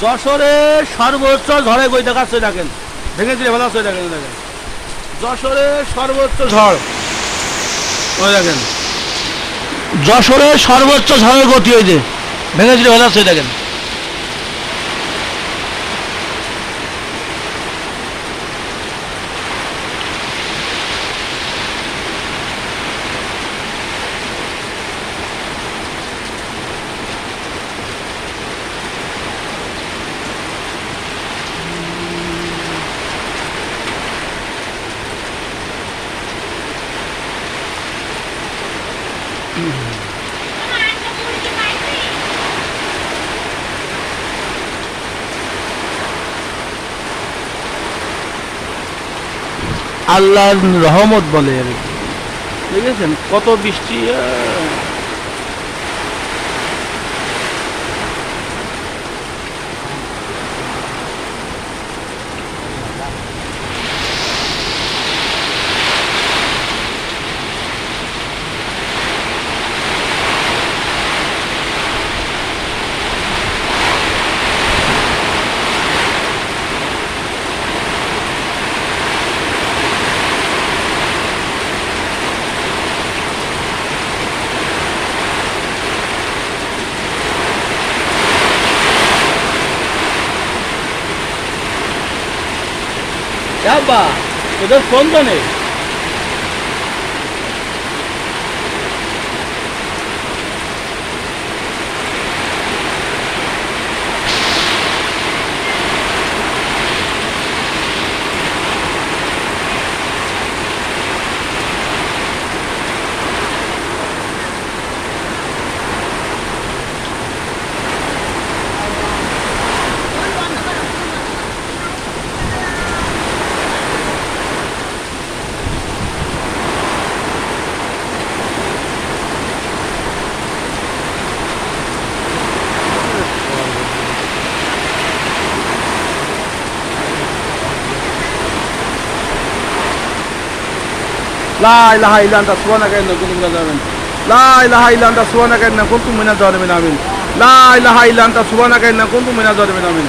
যশোরে সর্বোচ্চ ঝড়ে বই দেখাচ্ছে দেখেন, ভেঙে দিলে ভালো আছে দেখেন। দেখেন যশোরে সর্বোচ্চ ঝড়, ওই দেখেন যশোরে সর্বোচ্চ ঝড়ের গতি, ওই যে ভেঙে দিলে ভালো আছে দেখেন। আল্লাহর রহমত বলে আর কি, দেখেছেন কত বৃষ্টি। Siapa? Udah spontan nih. La ilaha illa anta subhanaka inni kuntu minadh dhalimin. La ilaha illa anta subhanaka inni kuntu minadh dhalimin. Amin. La ilaha illa anta subhanaka inni kuntu minadh dhalimin. Amin.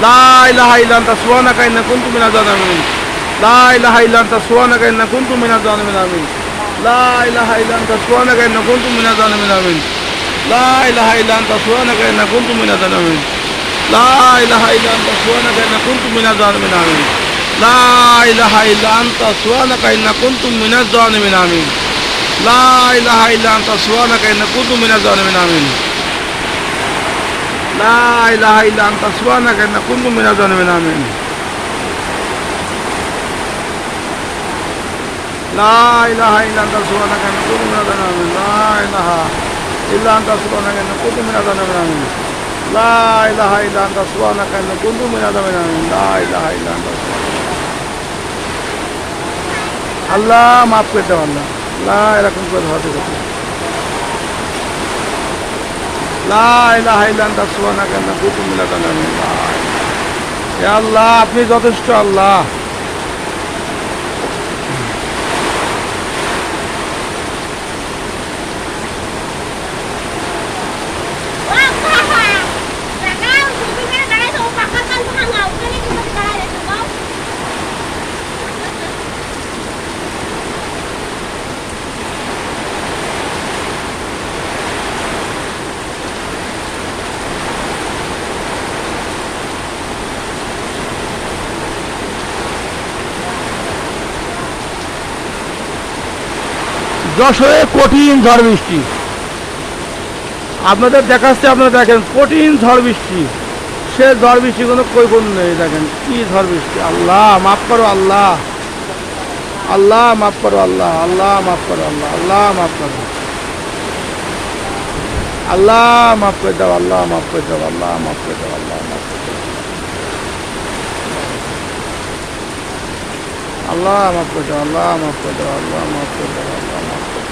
La ilaha illa anta subhanaka inni kuntu minadh dhalimin. La ilaha illa anta subhanaka inni kuntu minadh dhalimin. Amin. La ilaha illa anta subhanaka inni kuntu minadh dhalimin. Amin. La ilaha illa anta subhanaka inni kuntu minadh dhalimin. La ilaha illa anta subhanaka inni kuntu minadh dhalimin. Amin. La ilaha illa anta subhanaka inni kuntu minadh dhalimin. Amin. La ilaha illa anta subhanaka inni kuntu minadh dhalimin. Amin. La ilaha illa anta subhanaka inni kuntu minadh dhalimin. Amin. La ilaha illa anta subhanaka inni kuntu minadh dhalimin. La ilaha illa anta subhanaka inni kuntu minadh dhalimin. Amin. La ilaha illa anta subhanaka inni kuntu minadh dhalimin. Amin. La ilaha illa anta আল্লাহ মাফ করে দাও আল্লাহ, লা এরকম করে ধরতে করতে লা ইলাহা ইল্লা আনতা সুবহানাকা ইন্নী কুনতু মিনাজ জালিমিন। হে আল্লাহ আপনি যথেষ্ট আল্লাহ। যশোরে কঠিন ঝড় বৃষ্টি আপনাদের দেখাচ্ছে, আপনারা দেখেন কঠিন ঝড় বৃষ্টি। সে ঝড় বৃষ্টি কোনো কৈফিয়ত নেই, দেখেন কি ঝড় বৃষ্টি। আল্লাহ মাফ করো আল্লাহ, আল্লাহ মাফ করো আল্লাহ, আল্লাহ মাফ করো আল্লাহ, আল্লাহ মাফ করো, আল্লাহ মাফ করে দাও, আল্লাহ মাফ করে দাও, আল্লাহ মাফ করে দাও, আল্লাহ মাফ করে দাও, আল্লাহ মাফ করে দাও, আল্লাহ মাফ করে দাও, আল্লাহ মাফ করে দাও, আল্লাহ মাফ করে দাও।